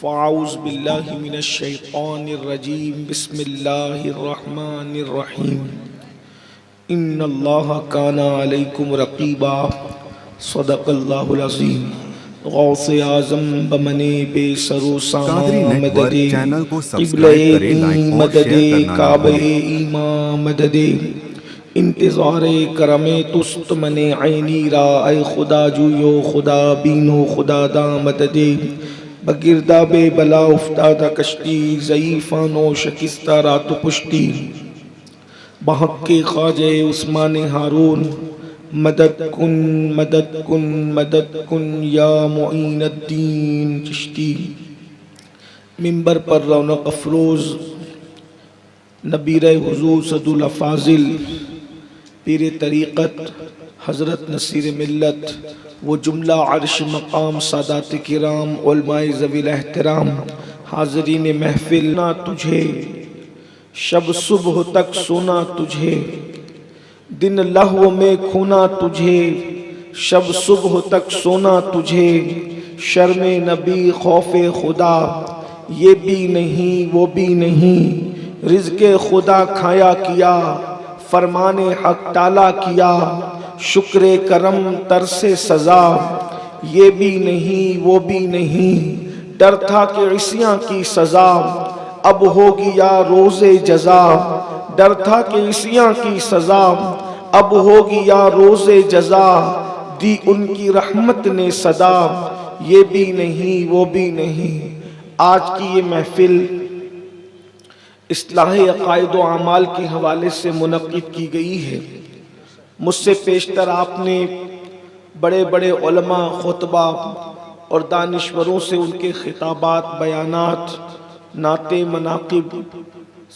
فاعوذ باللہ من الشیطان الرجیم بسم اللہ الرحمن الرحیم ان اللہ کان علیکم رقیبا صدق اللہ العظیم غوث اعظم بمنے بے سرو قادری ساما نیٹ ورک مددے چینل کو قبلہ سبسکرائب کریں، لائک اور مددے شیئر کرنا نہ کعبہ بھولیں۔ ایمان مددے انتظار کرم تست من عینی را اے خدا جویو خدا بینو خدا دا مددے بگرداب بلا افتادہ کشتی ضعیفان و شکستہ رات پشتی بحق خواجہ عثمان ہارون مدد کن یا معین الدین چشتی۔ منبر پر رونق افروز نبیر حضور صد الافاضل پیر طریقت حضرت نصیر ملت وہ جملہ عرش مقام سادات کرام علماء ذوی الاحترام حاضرین محفل نہ تجھے شب صبح تک سونا تجھے دن لہو میں کھونا تجھے شب صبح تک سونا تجھے شرم نبی خوف خدا یہ بھی نہیں وہ بھی نہیں رزق خدا کھایا کیا فرمان حق ٹالا کیا شکر کرم ترس سزا یہ بھی نہیں وہ بھی نہیں ڈر تھا کہ عصیاں کی سزا اب ہوگی یا روز جزا ڈر تھا کہ عصیاں کی سزا اب ہوگی یا روز جزا دی ان کی رحمت نے صدا یہ بھی نہیں وہ بھی نہیں۔ آج کی یہ محفل اصلاح عقائد و اعمال کے حوالے سے منعقد کی گئی ہے۔ مجھ سے پیشتر آپ نے بڑے بڑے علماء خطبہ اور دانشوروں سے ان کے خطابات بیانات نعتیں مناقب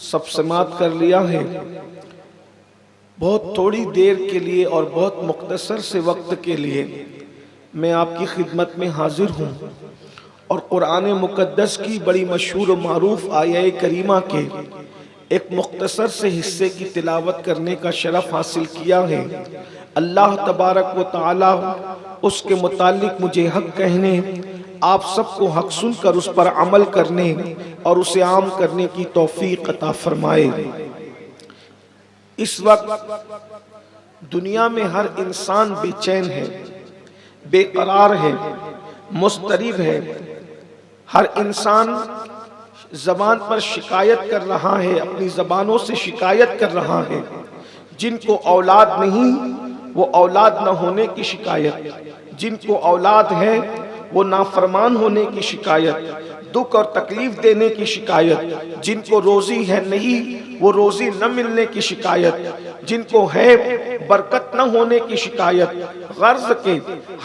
سب سماعت کر لیا ہے۔ بہت تھوڑی دیر کے لیے اور بہت مختصر سے وقت کے لیے میں آپ کی خدمت میں حاضر ہوں اور قرآن مقدس کی بڑی مشہور و معروف آیہ کریمہ کے ایک مختصر سے حصے کی تلاوت کرنے کا شرف حاصل کیا ہے۔ اللہ تبارک و تعالی اس کے متعلق مجھے حق کہنے، آپ سب کو حق سن کر اس پر عمل کرنے اور اسے عام کرنے کی توفیق عطا فرمائے۔ اس وقت دنیا میں ہر انسان بے چین ہے، بے قرار ہے، مضطرب ہے۔ ہر انسان زبان پر شکایت کر رہا ہے، اپنی زبانوں سے شکایت کر رہا ہے۔ جن کو اولاد نہیں وہ اولاد نہ ہونے کی شکایت، جن کو اولاد ہے وہ نافرمان ہونے کی شکایت، دکھ اور تکلیف دینے کی شکایت، جن کو روزی ہے نہیں وہ روزی نہ ملنے کی شکایت، جن کو ہے برکت نہ ہونے کی شکایت۔ غرض کے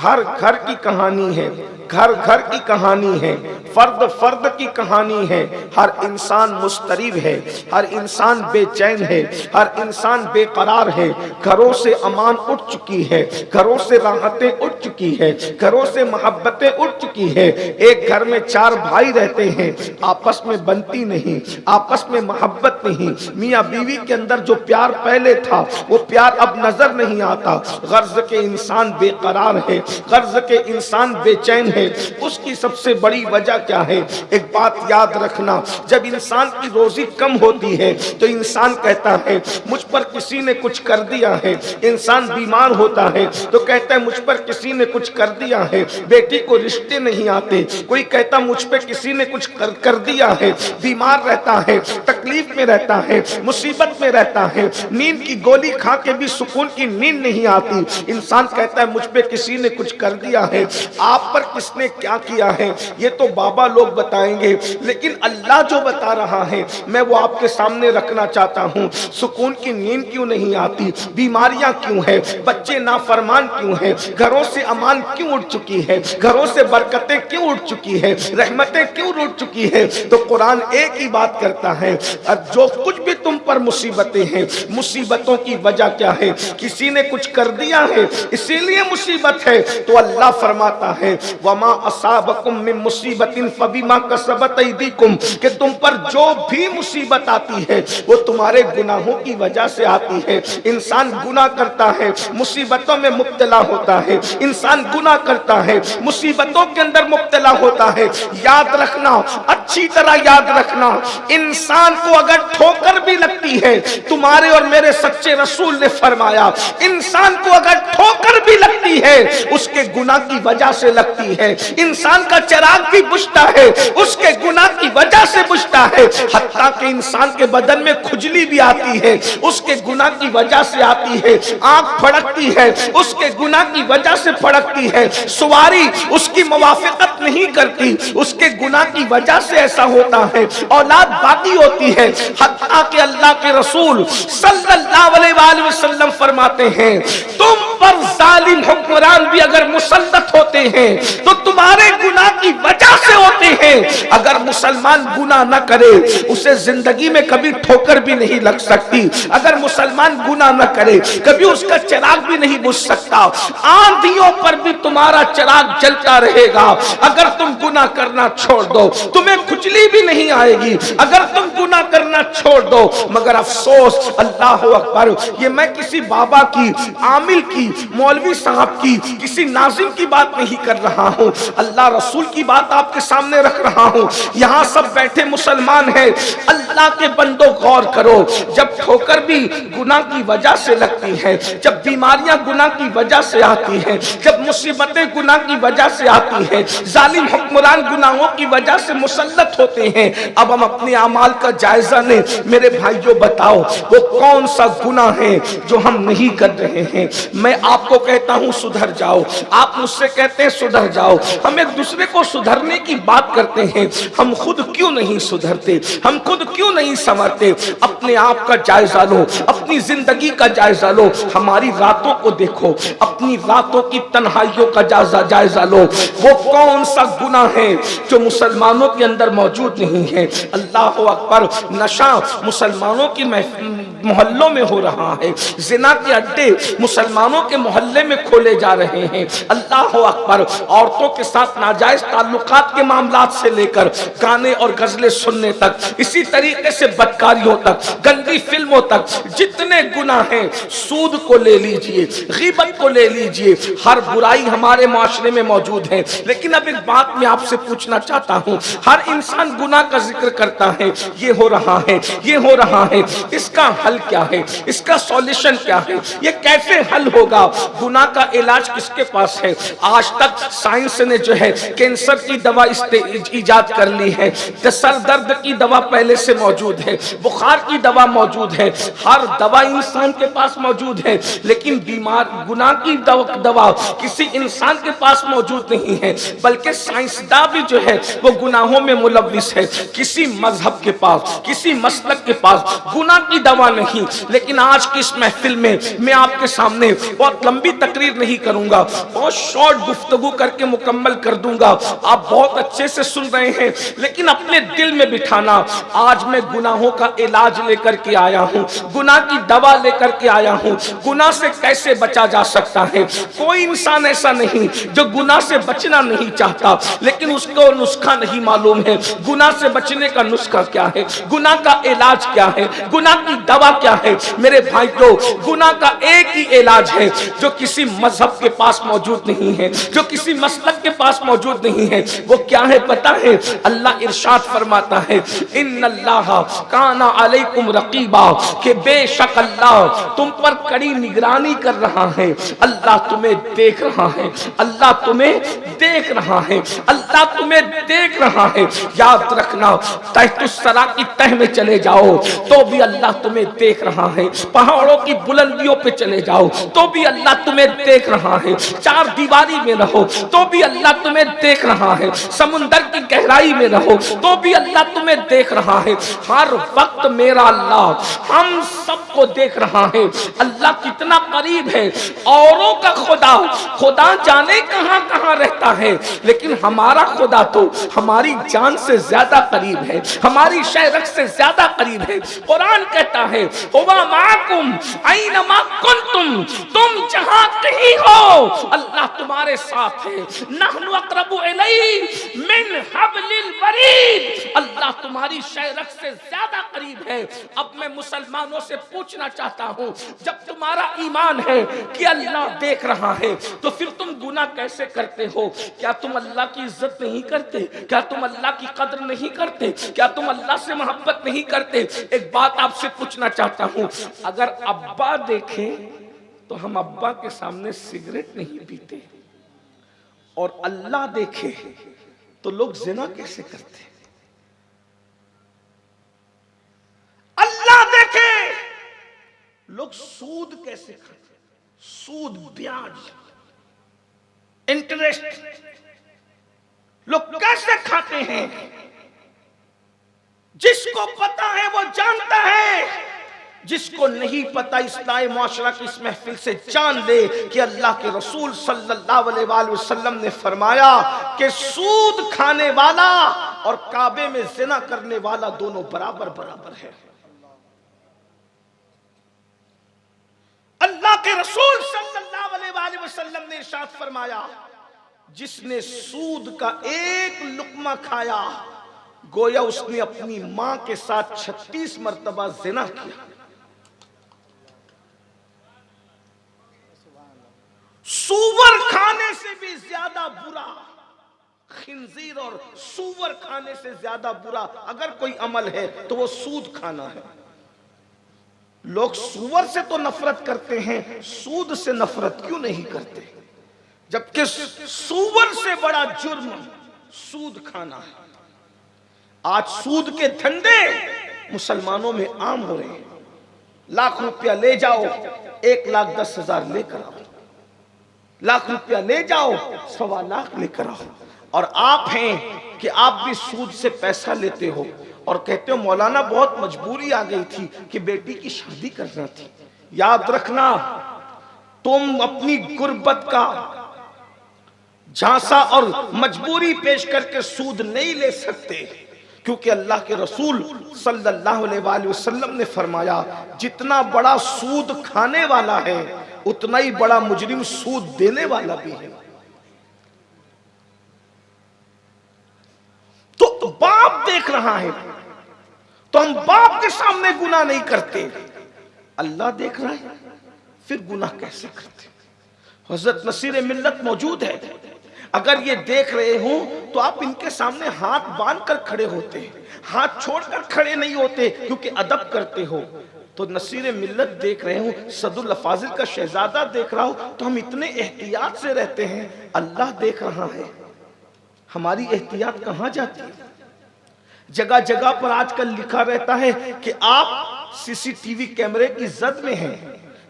ہر گھر کی کہانی ہے، گھر گھر کی کہانی ہے، فرد فرد کی کہانی ہے۔ ہر انسان مضطرب ہے، ہر انسان بے چین ہے، ہر انسان بے قرار ہے۔ گھروں سے امان اٹھ چکی ہے، گھروں سے راحتیں اٹھ چکی ہے، گھروں سے محبتیں اٹھ چکی ہے۔ ایک گھر میں چار بھائی رہتے ہیں، آپس میں بنتی نہیں، آپس میں محبت نہیں۔ میاں بیوی کے اندر جو پیار پہلے تھا وہ پیار اب نظر نہیں آتا۔ غرض کے انسان بے قرار ہے، غرض کے انسان بے چین ہے۔ اس کی سب سے بڑی وجہ کیا ہے؟ ایک بات یاد رکھنا، جب انسان کی روزی کم ہوتی ہے تو انسان کہتا ہے مجھ پر کسی نے کچھ کر دیا ہے۔ انسان بیمار ہوتا ہے تو کہتا ہے مجھ پر کسی نے کچھ کر دیا ہے۔ بیٹی کو رشتے نہیں آتے، کوئی کہتا مجھ پہ کسی نے کچھ کر دیا ہے۔ بیمار رہتا ہے، تکلیف میں رہتا ہے، مصیبت میں رہتا ہے، نیند کی گولی کھا کے بھی سکون کی نیند نہیں آتی۔ انسان کہتا ہے مجھ پہ کسی نے کچھ کر دیا ہے۔ آپ پر کس نے کیا کیا ہے یہ تو بابا لوگ بتائیں گے، لیکن اللہ جو بتا رہا ہے میں وہ آپ کے سامنے رکھنا چاہتا ہوں۔ سکون کی نیند کیوں نہیں آتی؟ بیماریاں کیوں ہیں؟ بچے نافرمان کیوں ہیں؟ گھروں سے امان کیوں اٹھ چکی ہے؟ گھروں سے برکتیں کیوں اٹھ چکی ہے؟ رحمتیں کیوں اٹھ چکی ہے؟ تو قرآن ایک ہی بات کرتا ہے، جو کچھ بھی تم پر مصیبتیں ہیں. مصیبتوں کی وجہ کیا ہے؟ کسی نے کچھ کر دیا ہے اسی لیے مصیبت ہے. تو اللہ فرماتا ہے وما اصابکم من مصیبت فبما کسبت ایدیکم، کہ تم پر جو بھی مصیبت آتی ہے وہ تمہارے گناہوں کی وجہ سے آتی ہے. انسان گناہ کرتا ہے، مصیبتوں میں مبتلا ہوتا ہے. انسان گناہ کرتا ہے، مصیبتوں کے اندر مبتلا ہوتا ہے. یاد رکھنا، اچھی طرح یاد رکھنا، انسان کو اگر ٹھوکر بھی لگتی ہے، تمہارے اور میرے سچے رسول نے فرمایا انسان کو اگر ٹھوکر بھی لگتی ہے اس کے گناہ کی وجہ سے لگتی ہے. انسان کا چراغ بھی بجھتا ہے اس کے گناہ کی وجہ سے بجھتا ہے. حتیٰ کہ انسان کے بدن میں کھجلی بھی آتی ہے اس کے گناہ کی وجہ سے آتی ہے. آنکھ پھڑکتی ہے اس کے گناہ کی وجہ سے پھڑکتی ہے. سواری اس کی موافقت نہیں کرتی اس کے گناہ کی وجہ سے ایسا ہوتا ہے. اولاد باقی ہوتی ہے. حتیٰ کہ اللہ کے رسول صلی اللہ علیہ وآلہ وسلم فرماتے ہیں تم پر ظالم حکمران بھی اگر مسلط ہوتے ہیں تو تمہارے گناہ کی وجہ سے ہوتے ہیں. اگر مسلمان گناہ نہ کرے اسے زندگی میں کبھی ٹھوکر بھی نہیں لگ سکتی. اگر مسلمان گناہ نہ کرے کبھی اس کا چراغ بھی نہیں بجھ سکتا. آندھیوں پر بھی تمہارا چراغ جلتا رہے گا. اگر تم گناہ کرنا چھوڑ دو تمہیں کھجلی بھی نہیں آئے گی. اگر تم گناہ کرنا چھوڑ دو. مگر افسوس، اللہ اکبر، یہ میں کسی بابا کی، عامل کی، مولوی صاحب کی، کسی ناظم کی بات نہیں کر رہا ہوں، اللہ رسول کی بات آپ کے سامنے رکھ رہا ہوں. یہاں سب بیٹھے مسلمان ہیں. اللہ کے بندوں غور کرو، جب ٹھوکر بھی گناہ کی وجہ سے لگتی ہے، جب بیماریاں گناہ کی وجہ سے آتی ہیں، جب مصیبتیں گناہ کی وجہ سے آتی ہیں، ظالم حکمران گناہوں کی وجہ سے مسلط ہوتے ہیں. اب ہم اپنے اعمال کا جائزہ لیں. میرے بھائیوں بتاؤ وہ کون سا گناہ ہے جو ہم نہیں کر رہے ہیں؟ میں آپ کو کہتا ہوں سدھر جاؤ، آپ مجھ سے کہتے ہیں سدھر جاؤ. ہم ایک دوسرے کو سدھرنے کی بات کرتے ہیں، ہم خود کیوں نہیں سدھرتے؟ ہم خود کیوں نہیں سنورتے؟ اپنے آپ کا جائزہ لو، اپنی زندگی کا جائزہ لو. ہماری راتوں کو دیکھو، اپنی راتوں کی تنہائیوں کا جائزہ لو. وہ کون سا گناہ ہے جو مسلمانوں کے اندر موجود نہیں ہے؟ اللہ اکبر، نشہ مسلمانوں کی محلوں میں ہو رہا ہے. زنا کے اڈے مسلمانوں کے محلے میں کھولے جا رہے ہیں. اللہ اکبر، عورتوں کے ساتھ ناجائز تعلقات کے معاملات سے لے کر گانے اور غزلیں سننے تک، اسی طریقے سے بدکاریوں تک، گندی فلموں تک، جتنے گناہ ہیں، سود کو لے لیجئے، غیبت کو لے لیجئے، ہر برائی ہمارے معاشرے میں موجود ہے. لیکن اب ایک بات میں آپ سے پوچھنا چاہتا ہوں، ہر انسان گناہ کا ذکر کرتا ہے، یہ ہو رہا ہے، یہ ہو رہا ہے، اس کا حل کیا ہے؟ اس کا سولوشن کیا ہے؟ یہ کیسے حل ہوگا؟ گناہ کا علاج کس کے پاس ہے؟ آج تک سائنس نے جو ہے کینسر کی دوا ایجاد کر لی ہے، سر درد کی دوا پہلے سے موجود ہے، بخار کی دوا موجود ہے، ہر دوا انسان کے پاس موجود ہے. لیکن بیمار گناہ کی دوا کسی انسان کے پاس موجود نہیں ہے، بلکہ سائنسداں بھی جو ہے وہ گناہوں میں ملوث ہے. کسی مذہب کے پاس، کسی مسلک کے پاس گناہ کی دوا نہیں. لیکن آج کی اس محفل میں میں آپ کے سامنے بہت لمبی تقریر نہیں کروں گا، بہت شارٹ گفتگو کر کے مکمل کر دوں گا. آپ بہت اچھے سے سن رہے ہیں، لیکن اپنے دل میں بٹھانا، آج میں گناہوں کا علاج لے کر کے آیا ہوں، گناہ کی دوا لے کر کے آیا ہوں. گناہ سے کیسے بچا جا سکتا ہے؟ کوئی انسان ایسا نہیں جو گناہ سے بچنا نہیں چاہتا، لیکن اس کو نسخہ نہیں معلوم ہے. گناہ سے بچنے کا نسخہ کیا ہے؟ گناہ کا علاج کیا ہے؟ گناہ کی دوا کیا ہے؟ میرے بھائیوں، گناہ کا ایک ہی علاج ہے جو کسی مذہب کے پاس موجود نہیں ہے، جو کسی مسلک کے پاس موجود نہیں ہے. وہ کیا ہے پتہ ہے؟ اللہ ارشاد فرماتا ہے ان اللہ کان علیکم رقیبا، کہ بے شک اللہ تم پر کڑی نگرانی کر رہا ہے. اللہ تمہیں دیکھ رہا ہے، اللہ تمہیں دیکھ رہا ہے، اللہ تمہیں دیکھ رہا ہے. یاد رکھنا، تحت الثری کی تہ میں چلے جاؤ تو بھی اللہ تمہیں دیکھ رہا ہے، پہاڑوں کی بلندیوں پہ چلے جاؤ تو بھی اللہ تمہیں دیکھ رہا ہے، چار دیواری میں رہو تو بھی اللہ تمہیں دیکھ رہا ہے، سمندر کی گہرائی میں رہو تو بھی اللہ تمہیں دیکھ رہا ہے. ہر وقت میرا اللہ ہم سب کو دیکھ رہا ہے. اللہ کتنا قریب ہے، اوروں لوگوں کا خدا خدا جانے کہاں کہاں رہتا ہے، لیکن ہمارا خدا تو ہماری جان سے زیادہ قریب ہے، ہماری شہرت سے زیادہ قریب ہے۔ قرآن کہتا ہے ہوا معکم اینما کنتم، تم جہاں کہیں ہو اللہ تمہارے ساتھ ہے۔ نحن اقرب الیہ من حبل الورید، اللہ تمہاری شہرت سے زیادہ قریب ہے۔ اب میں مسلمانوں سے پوچھنا چاہتا ہوں، جب تمہارا ایمان ہے کہ اللہ دیکھ رہا ہے تو پھر تم گناہ کیسے کرتے ہو؟ کیا تم اللہ کی عزت نہیں کرتے؟ کیا تم اللہ کی قدر نہیں کرتے؟ کیا تم اللہ سے محبت نہیں کرتے؟ ایک بات آپ سے پوچھنا چاہتا ہوں، اگر ابا دیکھیں تو ہم ابا کے سامنے سگریٹ نہیں پیتے، اور اللہ دیکھے تو لوگ زنا کیسے کرتے؟ اللہ دیکھے لوگ سود کیسے کھاتے؟ سود، بیاج، انٹرسٹ لوگ کیسے کھاتے ہیں؟ جس کو پتا ہے وہ جانتا ہے، جس کو نہیں پتا اصلاح معاشرہ کی اس محفل سے جان لے کہ اللہ کے رسول صلی اللہ علیہ وآلہ وسلم نے فرمایا کہ سود کھانے والا اور کعبے میں زنا کرنے والا دونوں برابر برابر ہے۔ اللہ کے رسول صلی اللہ علیہ وآلہ وسلم نے ارشاد فرمایا جس نے سود کا ایک لقمہ کھایا گویا اس نے اپنی ماں کے ساتھ 36 مرتبہ زنا کیا۔ سور کھانے سے بھی زیادہ برا، خنزیر اور سور کھانے سے زیادہ برا اگر کوئی عمل ہے تو وہ سود کھانا ہے۔ لوگ سور سے تو نفرت کرتے ہیں، سود سے نفرت کیوں نہیں کرتے؟ جبکہ سور سے بڑا جرم سود کھانا ہے۔ آج سود کے دھندے مسلمانوں میں عام ہو رہے ہیں۔ لاکھ روپیہ لے جاؤ 1,10,000 لے کر آؤ، لاکھ روپیہ لے جاؤ 1.25 لاکھ لے کر آؤ، اور آپ ہیں کہ آپ بھی سود سے پیسہ لیتے ہو اور کہتے ہو مولانا بہت مجبوری آ گئی تھی کہ بیٹی کی شادی کرنا تھی۔ یاد رکھنا تم اپنی غربت کا جھانسا اور مجبوری پیش کر کے سود نہیں لے سکتے، کیونکہ اللہ کے رسول صلی اللہ علیہ وآلہ وسلم نے فرمایا جتنا بڑا سود کھانے والا ہے اتنا ہی بڑا مجرم سود دینے والا بھی ہے۔ تو باپ دیکھ رہا ہے تو ہم باپ کے سامنے گناہ نہیں کرتے، اللہ دیکھ رہا ہے پھر گناہ کیسے کرتے؟ حضرت نصیر ملت موجود ہے، اگر یہ دیکھ رہے ہوں تو آپ ان کے سامنے ہاتھ باندھ کر کھڑے ہوتے ہیں، ہاتھ چھوڑ کر کھڑے نہیں ہوتے کیونکہ ادب کرتے ہو۔ تو نصیر ملت دیکھ رہے ہوں، صد الافاضل کا شہزادہ دیکھ رہا ہو تو ہم اتنے احتیاط سے رہتے ہیں، اللہ دیکھ رہا ہے، ہماری احتیاط کہاں جاتی ہے؟ جگہ جگہ پر آج کل لکھا رہتا ہے کہ آپ سی سی ٹی وی کیمرے کی زد میں ہیں۔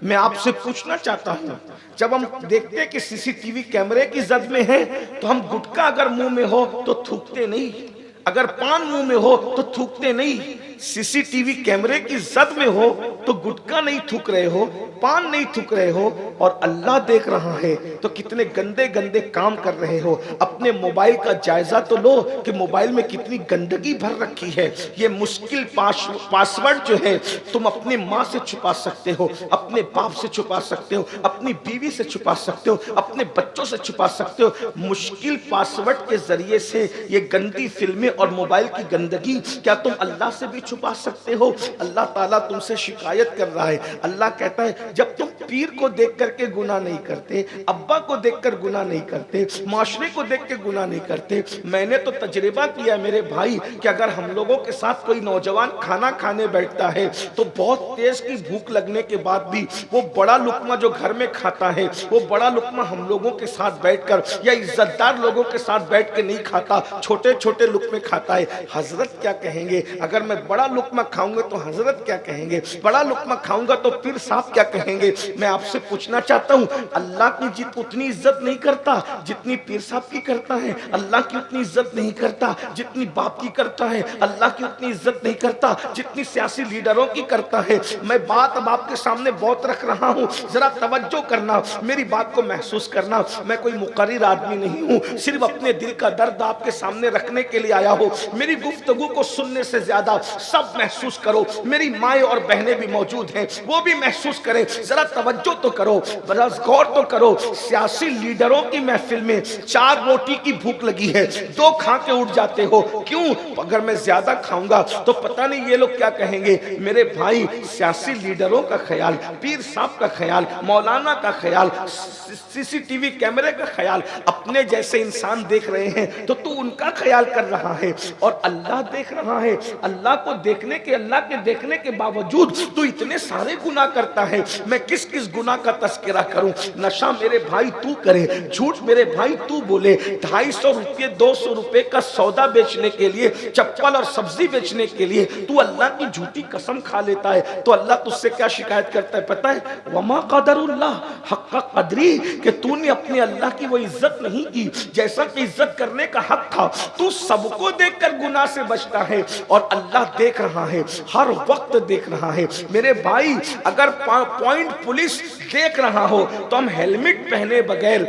میں آپ سے پوچھنا چاہتا ہوں، جب ہم دیکھتے ہیں کہ سی سی ٹی وی کیمرے کی زد میں ہیں تو ہم گٹکا اگر منہ میں ہو تو تھوکتے نہیں، اگر پان منہ میں ہو تو تھوکتے نہیں۔ سی سی ٹی وی کیمرے کی زد میں ہو تو گٹکا نہیں تھوک رہے ہو، پان نہیں تھوک رہے ہو، اور اللہ دیکھ رہا ہے تو کتنے گندے گندے کام کر رہے ہو۔ اپنے موبائل کا جائزہ تو لو کہ موبائل میں کتنی گندگی بھر رکھی ہے۔ یہ مشکل پاسورڈ جو ہے تم اپنی ماں سے چھپا سکتے ہو، اپنے باپ سے چھپا سکتے ہو، اپنی بیوی سے چھپا سکتے ہو، اپنے بچوں سے چھپا سکتے ہو۔ مشکل پاسورڈ کے ذریعے سے یہ گندی فلمیں اور موبائل کی گندگی کیا تم اللہ سے بھی چھپا سکتے ہو؟ اللہ تعالیٰ تم سے شکایت کر رہا ہے۔ اللہ کہتا ہے جب تم پیر کو دیکھ کر کے گناہ نہیں کرتے، ابا کو دیکھ کر گناہ نہیں کرتے، معاشرے کو دیکھ کے گناہ نہیں کرتے، میں نے تو تجربہ کیا میرے بھائی کہ اگر ہم لوگوں کے ساتھ کوئی نوجوان کھانا کھانے بیٹھتا ہے تو بہت تیز کی بھوک لگنے کے بعد بھی وہ بڑا لقمہ جو گھر میں کھاتا ہے وہ بڑا لقمہ ہم لوگوں کے ساتھ بیٹھ کر یا عزت دار لوگوں کے ساتھ بیٹھ کے نہیں کھاتا، چھوٹے چھوٹے لقمے کھاتا ہے۔ حضرت کیا کہیں گے اگر میں بڑا لقمہ کھاؤں گا تو حضرت کیا کہیں گے؟ بڑا لقمہ کھاؤں گا تو پیر صاحب کیا کہیں گے؟ میں آپ سے پوچھنا چاہتا ہوں اللہ کی اتنی عزت نہیں کرتا جتنی پیر صاحب کی کرتا کرتا ہے اللہ کی اتنی عزت نہیں کرتا جتنی باپ کی کرتا ہے، اللہ کی اتنی عزت نہیں کرتا جتنی سیاسی لیڈروں کی کرتا ہے۔ میں بات اب آپ کے سامنے بہت رکھ رہا ہوں، ذرا توجہ کرنا، میری بات کو محسوس کرنا۔ میں کوئی مقرر آدمی نہیں ہوں، صرف اپنے دل کا درد آپ کے سامنے رکھنے کے لیے آیا ہوں۔ میری گفتگو کو سننے سے زیادہ سب محسوس کرو، میری مائیں اور بہنیں بھی موجود ہیں، وہ بھی محسوس کریں، ذرا توجہ تو کرو، ذرا غور تو کرو۔ سیاسی لیڈروں کی محفل میں 4 روٹی کی بھوک لگی ہے، 2 کھا کے اٹھ جاتے ہو، کیوں؟ اگر میں زیادہ کھاؤں گا تو پتہ نہیں یہ لوگ کیا کہیں گے۔ میرے بھائی، سیاسی لیڈروں کا خیال، پیر صاحب کا خیال، مولانا کا خیال، سی سی ٹی وی کیمرے کا خیال، اپنے جیسے انسان دیکھ رہے ہیں تو ان کا خیال کر رہا ہے، اور اللہ دیکھ رہا ہے۔ اللہ کو دیکھنے کے، اللہ کے دیکھنے کے باوجود تو اتنے سارے گناہ کرتا ہے۔ میں کس کس گناہ کا تذکرہ کروں؟ نشہ میرے بھائی تو کرے، جھوٹ میرے بھائی تو بولے، 250 روپے 200 روپے کا سودا بیچنے کے لیے، چپل اور سبزی بیچنے کے لیے تو اللہ کی جھوٹی قسم کھا لیتا ہے، تو اللہ تجھ سے کیا شکایت کرتا ہے پتہ ہے؟ وما قدر اللہ حق قدری، کہ تو نے اپنے اللہ کی وہ عزت نہیں کی جیسا کہ عزت کرنے کا حق تھا۔ تو سب کو دیکھ کر گناہ سے بچتا ہے، اور اللہ دیکھ رہا ہے، ہر وقت دیکھ رہا ہے۔ میرے بھائی، اگر پوائنٹ پولیس دیکھ رہا ہو تو ہم ہیلمٹ پہنے بغیر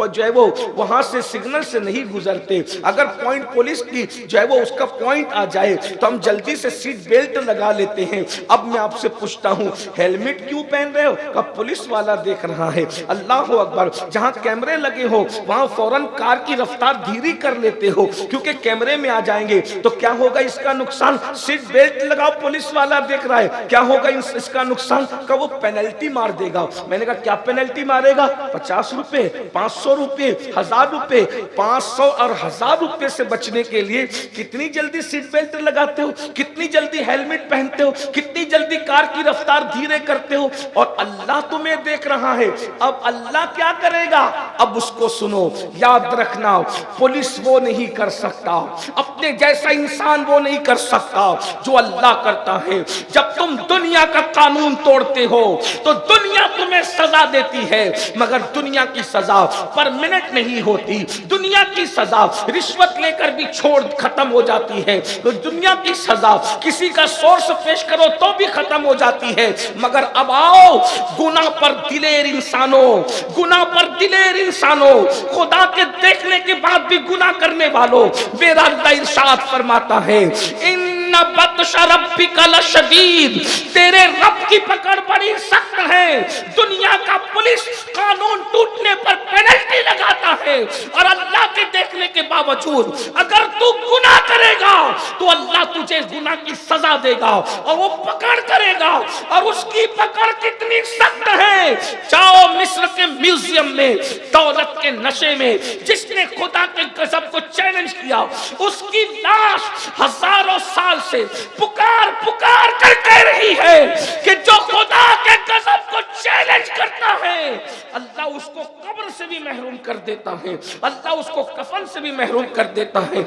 جو ہے وہ وہاں سے سگنل سے نہیں گزرتے۔ اگر پوائنٹ پولیس کی جو ہے وہ اس کا پوائنٹ آ جائے تو ہم جلدی سے سیٹ بیلٹ لگا لیتے ہیں۔ اب میں آپ سے پوچھتا ہوں، ہیلمٹ کیوں پہن رہے ہو؟ کہ پولیس والا دیکھ رہا ہے۔ اللہ اکبر، جہاں کیمرے لگے ہو وہاں فوراً کار کی رفتار دھیری کر لیتے ہو کیونکہ کیمرے میں آ جائیں گے تو کیا ہوگا اس کا نقصان؟ سیٹ بیلٹ لگاؤ، پولیس والا دیکھ رہا ہے، کیا ہوگا اس کا نقصان؟ کہ وہ پینلٹی مار دے گا۔ میں نے کہا کیا پینلٹی مارے گا؟ 50 روپے، 500 روپے، 1000 روپے۔ 500 اور 1000 روپے سے بچنے کے لیے کتنی جلدی سیٹ بیلٹ لگاتے ہو، کتنی جلدی ہیلمٹ پہنتے ہو، کتنی جلدی کار کی رفتار دھیرے کرتے ہو، اور اللہ تمہیں دیکھ رہا ہے۔ اب اللہ کیا کرے گا؟ اب اس کو سنو، یاد رکھنا، پولیس وہ نہیں کر سکتا، اپنے جیسا انسان وہ نہیں کر سکتا جو اللہ کرتا ہے۔ جب تم دنیا کا قانون توڑتے ہو تو دنیا تمہیں سزا دیتی ہے، مگر دنیا کی سزا پرمنٹ نہیں ہوتی۔ دنیا کی سزا رشوت لے کر بھی چھوڑ ختم ہو جاتی ہے، دنیا کی سزا کسی کا سورس پیش کرو تو بھی ختم ہو جاتی ہے، مگر اب آؤ گناہ پر دلیر انسانوں، گناہ پر دلیر انسانوں، خدا کے دیکھنے کے بعد بھی گناہ کرنے والوں، میرا اللہ ارشاد فرماتا ہے ان بطش ربک لشدید، تیرے رب کی پکڑ بڑی سخت ہے۔ دنیا کا پولیس قانون ٹوٹنے پر پینلٹی لگاتا ہے، اور اللہ کے دیکھنے کے باوجود اگر تو گناہ کرے گا تو اللہ تجھے گناہ کی سزا دے گا، اور وہ پکڑ کرے گا، اور اس کی پکڑ کتنی سخت ہے۔ جاؤ مصر کے میوزیم میں، دولت کے نشے میں جس نے خدا کے غضب کو چیلنج کیا، اس کی لاش ہزاروں سال سے پکار پکار کر کہہ رہی ہے کہ جو خدا کے غضب کو چیلنج کرتا ہے اللہ اس کو قبر سے بھی محروم کر دیتا ہے، اللہ اس کو کفن سے بھی محروم کر دیتا ہے۔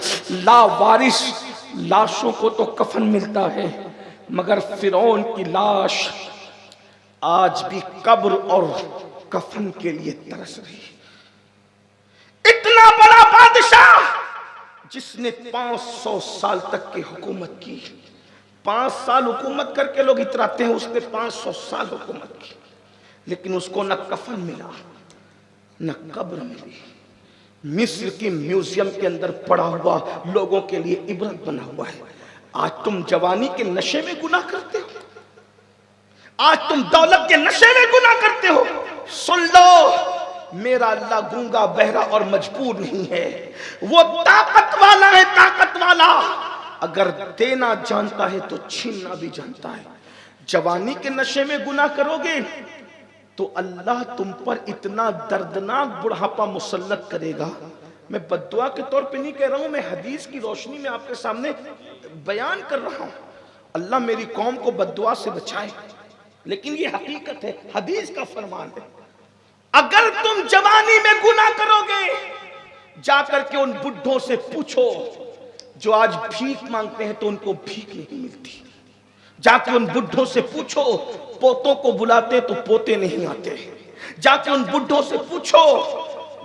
لا وارث لاشوں کو تو کفن ملتا ہے، مگر فرعون کی لاش آج بھی قبر اور کفن کے لیے ترس رہی ہے۔ اتنا بڑا بادشاہ جس نے 500 سال تک کی حکومت کی، 5 سال حکومت کر کے لوگ اتراتے ہیں، اس نے 500 سال حکومت کی، لیکن اس کو نہ کفن ملا نہ قبر ملی۔ مصر کی میوزیم کے اندر پڑا ہوا لوگوں کے لیے عبرت بنا ہوا ہے۔ آج تم جوانی کے نشے میں گناہ کرتے ہو، آج تم دولت کے نشے میں گناہ کرتے ہو، سن لو میرا اللہ گونگا بہرا اور مجبور نہیں ہے، وہ طاقت والا ہے، طاقت والا، اگر دینا جانتا ہے تو چھیننا بھی جانتا ہے۔ جوانی کے نشے میں گناہ کرو گے تو اللہ تم پر اتنا دردناک بڑھاپا مسلط کرے گا۔ میں بددعا کے طور پہ نہیں کہہ رہا ہوں، میں حدیث کی روشنی میں آپ کے سامنے بیان کر رہا ہوں۔ اللہ میری قوم کو بددعا سے بچائے، لیکن یہ حقیقت ہے، حدیث کا فرمان ہے۔ اگر تم جوانی میں گناہ کرو گے، جا کر کے ان بڈھوں سے پوچھو جو آج بھیک مانگتے ہیں تو ان کو بھیک نہیں ملتی، جا کے ان بڈھوں سے پوچھو پوتوں کو بلاتے تو پوتے نہیں آتے، جا کے ان بڈھوں سے پوچھو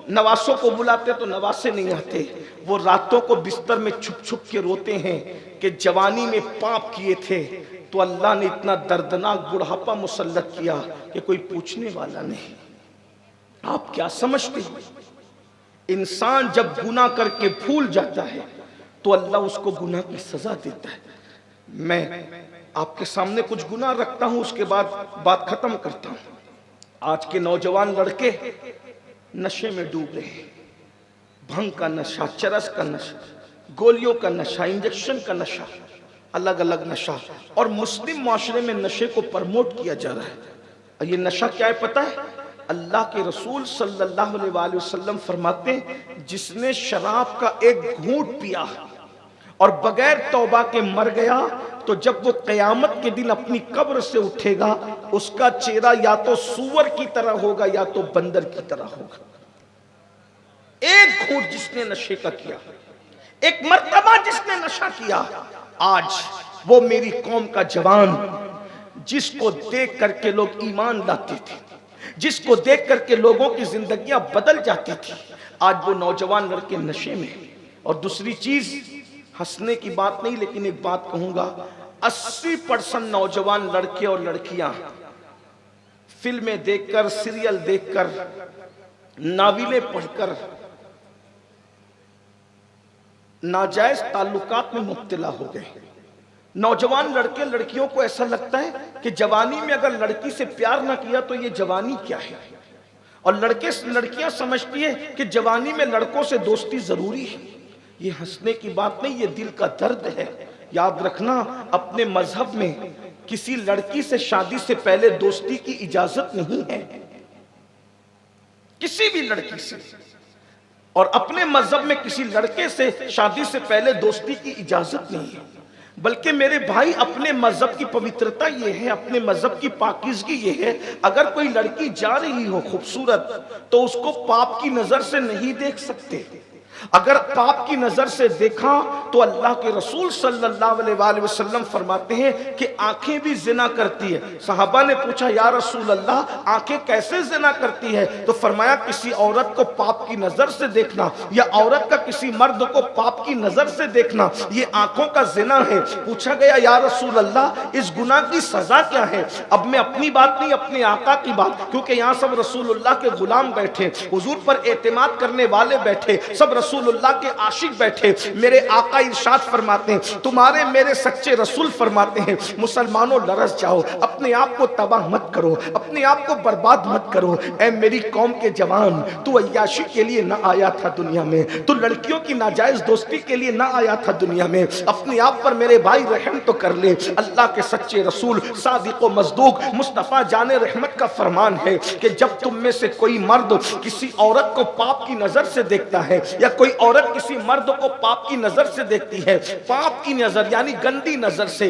نواسوں کو بلاتے تو نواسے نہیں آتے، وہ راتوں کو بستر میں چھپ چھپ کے روتے ہیں کہ جوانی میں پاپ کیے تھے تو اللہ نے اتنا دردناک بڑھاپا مسلط کیا کہ کوئی پوچھنے والا نہیں۔ آپ کیا سمجھتے ہیں؟ انسان جب گناہ کر کے بھول جاتا ہے تو اللہ اس کو گناہ کی سزا دیتا ہے۔ میں آپ کے سامنے کچھ گناہ رکھتا ہوں، اس کے بعد بات ختم کرتا ہوں۔ آج کے نوجوان لڑکے نشے میں ڈوب رہے ہیں، بھنگ کا نشہ، چرس کا نشہ، گولیوں کا نشہ، انجیکشن کا نشہ، الگ الگ نشہ، اور مسلم معاشرے میں نشے کو پرموٹ کیا جا رہا ہے۔ اور یہ نشہ کیا ہے پتہ ہے؟ اللہ کے رسول صلی اللہ علیہ وآلہ وسلم فرماتے ہیں جس نے شراب کا ایک گھونٹ پیا اور بغیر توبہ کے مر گیا تو جب وہ قیامت کے دن اپنی قبر سے اٹھے گا اس کا چہرہ یا تو سور کی طرح ہوگا یا تو بندر کی طرح ہوگا۔ ایک گھونٹ جس نے نشے کا کیا، ایک مرتبہ جس نے نشہ کیا، آج وہ میری قوم کا جوان جس کو دیکھ کر کے لوگ ایمان لاتے تھے، جس کو دیکھ کر کے لوگوں کی زندگیاں بدل جاتی تھی، آج وہ نوجوان لڑکے نشے میں۔ اور دوسری چیز، ہنسنے کی بات نہیں لیکن ایک بات کہوں گا، 80% نوجوان لڑکے اور لڑکیاں فلمیں دیکھ کر، سیریل دیکھ کر، ناولیں پڑھ کر ناجائز تعلقات میں مبتلا ہو گئے۔ نوجوان لڑکے لڑکیوں کو ایسا لگتا ہے کہ جوانی میں اگر لڑکی سے پیار نہ کیا تو یہ جوانی کیا ہے، اور لڑکیاں سمجھتی ہے کہ جوانی میں لڑکوں سے دوستی ضروری ہے۔ یہ ہنسنے کی بات نہیں، یہ دل کا درد ہے۔ یاد رکھنا، اپنے مذہب میں کسی لڑکی سے شادی سے پہلے دوستی کی اجازت نہیں ہے، کسی بھی لڑکی سے، اور اپنے مذہب میں کسی لڑکے سے شادی سے پہلے دوستی کی اجازت نہیں ہے۔ بلکہ میرے بھائی، اپنے مذہب کی پوترتا یہ ہے، اپنے مذہب کی پاکیزگی یہ ہے، اگر کوئی لڑکی جا رہی ہو خوبصورت تو اس کو پاپ کی نظر سے نہیں دیکھ سکتے۔ اگر پاپ کی نظر سے دیکھا تو اللہ کے رسول صلی اللہ علیہ وآلہ وسلم فرماتے ہیں کہ آنکھیں بھی زنا کرتی ہے۔ صحابہ نے پوچھا یا رسول اللہ آنکھیں کیسے زنا کرتی ہے؟ تو فرمایا کسی عورت کو پاپ کی نظر سے دیکھنا یا عورت کا کسی مرد کو پاپ کی نظر سے دیکھنا یہ آنکھوں کا زنا ہے۔ پوچھا گیا یا رسول اللہ اس گناہ کی سزا کیا ہے؟ اب میں اپنی بات نہیں، اپنے آقا کی بات، کیونکہ یہاں سب رسول اللہ کے غلام بیٹھے، حضور پر اعتماد کرنے والے بیٹھے، سب رسول اللہ کے عاشق بیٹھے۔ میرے آقا ارشاد فرماتے ہیں، تمہارے میرے سچے رسول فرماتے ہیں مسلمانوں لرز جاؤ، اپنے آپ کو تباہ مت کرو، اپنے آپ کو برباد مت کرو۔ اے میری قوم کے جوان، تو عیاشی کے لیے نہ آیا تھا دنیا میں، تو لڑکیوں کی ناجائز دوستی کے لیے نہ آیا تھا دنیا میں۔ اپنے آپ پر میرے بھائی رحم تو کر لے۔ اللہ کے سچے رسول صادق و مصدوق مصطفیٰ جان رحمت کا فرمان ہے کہ جب تم میں سے کوئی مرد کسی عورت کو پاپ کی نظر سے دیکھتا ہے یا کوئی عورت کسی مرد کو پاپ کی نظر سے دیکھتی ہے، پاپ کی نظر یعنی گندی نظر سے،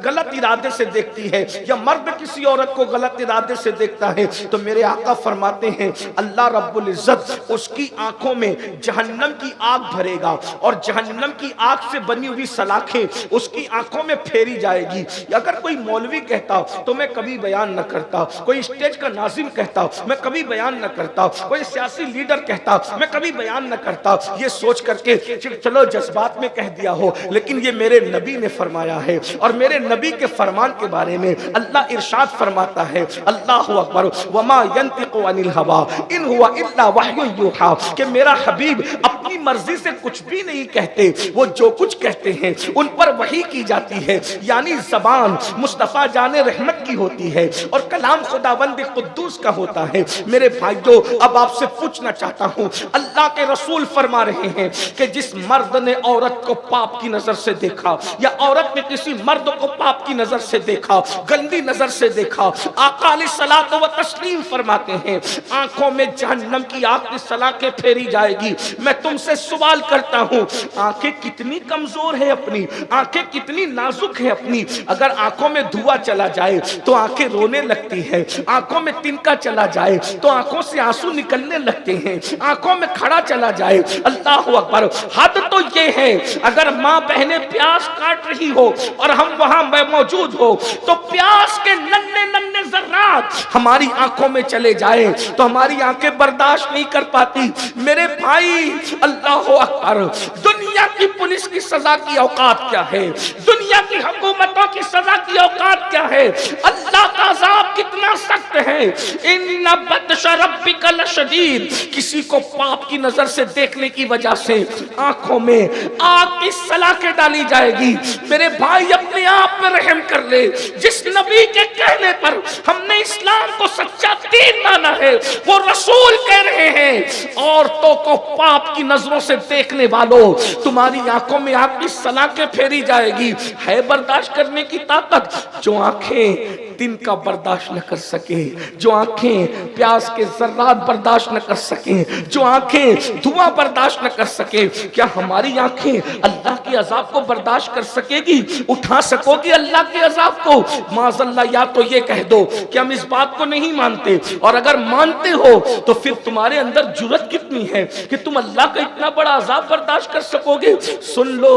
غلط ارادے سے دیکھتی ہے، یا مرد کسی عورت کو غلط ارادے سے دیکھتا ہے، تو میرے آقا فرماتے ہیں اللہ رب العزت اس کی آنکھوں میں جہنم کی آگ بھرے گا، اور جہنم کی آگ سے بنی ہوئی سلاخیں اس کی آنکھوں میں پھیری جائے گی۔ اگر کوئی مولوی کہتا تو میں کبھی بیان نہ کرتا، کوئی اسٹیج کا ناظم کہتا میں کبھی بیان نہ کرتا، کوئی سیاسی لیڈر کہتا میں کبھی بیان نہ کرتا، یہ سوچ کر کے چلو جذبات میں کہہ دیا ہو، لیکن یہ میرے نبی نے فرمایا ہے، اور میرے نبی کے فرمان کے بارے میں اللہ ارشاد فرماتا ہے، اللہ اکبر، وما ينطق عن الهوى ان هو الا وحی یوحى، کہ میرا حبیب اپنی مرضی سے کچھ بھی نہیں کہتے، وہ جو کچھ کہتے ہیں ان پر وحی کی جاتی ہے، یعنی زبان مصطفیٰ جان رحمت کی ہوتی ہے اور کلام خداوند قدوس کا ہوتا ہے۔ میرے بھائیو، اب آپ سے پوچھنا چاہتا ہوں، اللہ کے رسول فرما رہے ہیں کہ جس مرد نے عورت کو پاپ کی نظر سے دیکھا یا عورت نے کسی مرد کو پاپ کی نظر سے دیکھا، گندی نظر سے دیکھا، آقا علیہ الصلوۃ والتسلیم فرماتے ہیں آنکھوں میں جہنم کی آگ کی سلاخیں پھیری جائے گی۔ میں تم سے سوال کرتا ہوں، آنکھیں کتنی کمزور ہے اپنی، آنکھیں کتنی نازک ہے اپنی، اگر آنکھوں میں دھواں چلا جائے تو آنکھیں رونے لگتی ہے، آنکھوں میں تنکا چلا جائے تو آنکھوں سے آنسو نکلنے لگتے ہیں، آنکھوں میں کھڑا چلا جائے اللہ اکبر. حد تو یہ ہے اگر ماں بہنیں پیاس کاٹ رہی ہو اور ہم وہاں موجود ہو تو پیاس کے ننھے ننھے ذرات ہماری آنکھوں میں چلے جائے تو ہماری آنکھیں برداشت نہیں کر پاتی. میرے بھائی اللہ اکبر, دنیا کی پولیس کی سزا کی اوقات کیا ہے, دنیا کی حکومتوں کی سزا کی اوقات کیا ہے, اللہ کا عذاب کتنا سخت ہے. ان بطش ربک لشدید. کسی کو پاپ کی نظر سے دیکھنے کی وجہ سے آنکھوں میں آگ کی سلاخیں ڈالی جائے گی. میرے بھائی اپنے آپ میں رحم کر لے. جس نبی کے کہنے پر ہم نے اسلام کو سچا دین مانا ہے وہ رسول کہہ رہے ہیں عورتوں کو پاپ کی نظروں سے دیکھنے والوں تمہاری آنکھوں میں آگ کی سلاخیں پھیری جائے گی. ہے برداشت کرنے کی طاقت؟ جو آنکھیں دن کا برداشت نہ کر سکے, جو آنکھیں پیاس کے ذرات برداشت نہ کر سکیں, جو آنکھیں دھواں برداشت نہ کر سکے, کیا ہماری آنکھیں اللہ کے عذاب کو برداشت کر سکے گی؟ اٹھا سکو گی اللہ کے عذاب کو؟ معاذ اللہ. یا تو یہ کہہ دو کہ ہم اس بات کو نہیں مانتے, اور اگر مانتے ہو تو پھر تمہارے اندر جرأت کتنی ہے کہ تم اللہ کا اتنا بڑا عذاب برداشت کر سکو گے؟ سن لو,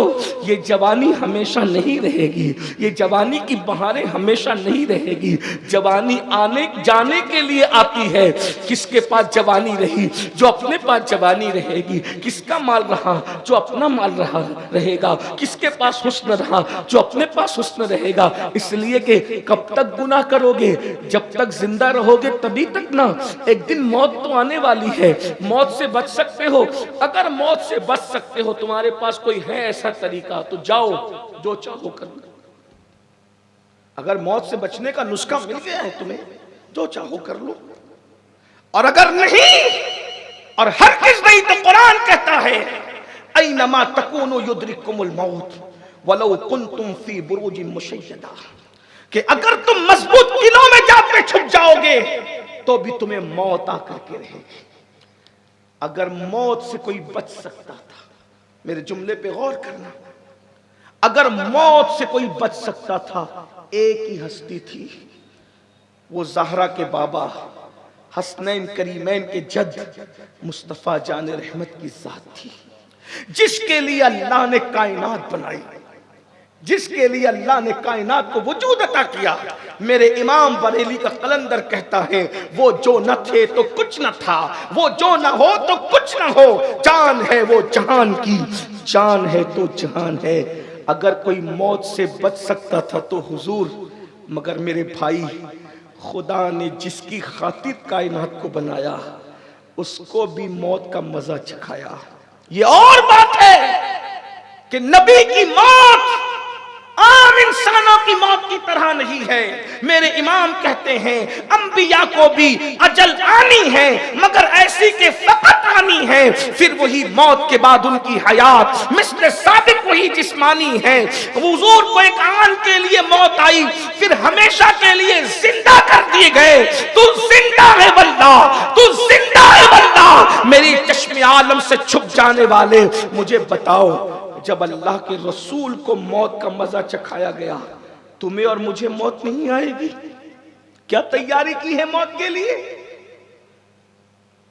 یہ جوانی ہمیشہ نہیں رہے گی, یہ جوانی کی بہاریں ہمیشہ نہیں رہے گی. جوانی آنے جانے کے لیے آتی ہے. کس کے پاس جوانی رہی؟ جو اپنے پاس جوانی رہے گی. کس کا مال رہا؟ جو اپنا مال رہے گا. کس کے پاس حسن رہا؟ جو اپنے پاس حسن رہے گا. اس لیے کہ کب تک گناہ کرو گے؟ جب تک زندہ رہو گے تبھی تک نا. ایک دن موت تو آنے والی ہے. موت سے بچ سکتے ہو؟ اگر موت سے بچ سکتے ہو, تمہارے پاس کوئی ہے ایسا طریقہ تو جاؤ جو چاہو کرو. اگر موت سے بچنے کا نسخہ مل گیا ہے تمہیں, جو چاہو کر لو. اور اگر نہیں, اور ہرگز نہیں, تو قرآن کہتا ہے اینما تکونوا یدرککم الموت ولو کنتم فی بروج مشیدہ, کہ اگر تم مضبوط قلعوں میں جا کے چھپ جاؤ گے تو بھی تمہیں موت آ کر کے رہے گی. اگر موت سے کوئی بچ سکتا تھا, میرے جملے پہ غور کرنا, اگر موت سے کوئی بچ سکتا تھا, ایک ہی ہستی تھی, وہ زہرا کے بابا حسنین کریمین کے جد مصطفیٰ جان رحمت کی ذات تھی, جس کے لیے اللہ نے کائنات بنائی, جس کے لیے اللہ نے کائنات کو وجود عطا کیا. میرے امام بریلی کا قلندر کہتا ہے وہ جو نہ تھے تو کچھ نہ تھا, وہ جو نہ ہو تو کچھ نہ ہو, جان ہے وہ جہان کی, جان ہے تو جہان ہے. اگر کوئی موت سے بچ سکتا تھا تو حضور, مگر میرے بھائی خدا نے جس کی خاطر کائنات کو بنایا اس کو بھی موت کا مزہ چکھایا. یہ اور بات ہے کہ نبی کی موت عام انسانوں کی موت کی طرح نہیں ہے. میرے امام کہتے ہیں انبیاء کو بھی اجل آنی ہے, مگر ایسی کہ فقط آنی ہے. پھر وہی موت کے بعد ان کی حیات مثل سابق وہی جسمانی ہے. حضور کو ایک آن کے لیے موت آئی, پھر ہمیشہ کے لیے زندہ کر دیے گئے. تو زندہ ہے واللہ, تو زندہ ہے واللہ. میری چشم عالم سے چھپ جانے والے مجھے بتاؤ, جب اللہ کے رسول کو موت کا مزہ چکھایا گیا, تمہیں اور مجھے موت نہیں آئے گی؟ کیا تیاری کی ہے موت کے لیے؟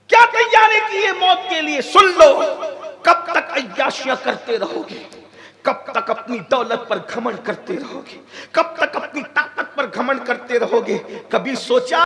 کیا تیاری کی ہے موت کے لیے؟ سن لو, کب تک عیاشیاں کرتے رہو گے؟ کب تک اپنی دولت پر گھمنڈ کرتے رہو گے؟ کب تک اپنی طاقت پر گھمنڈ کرتے رہو گے؟ کبھی سوچا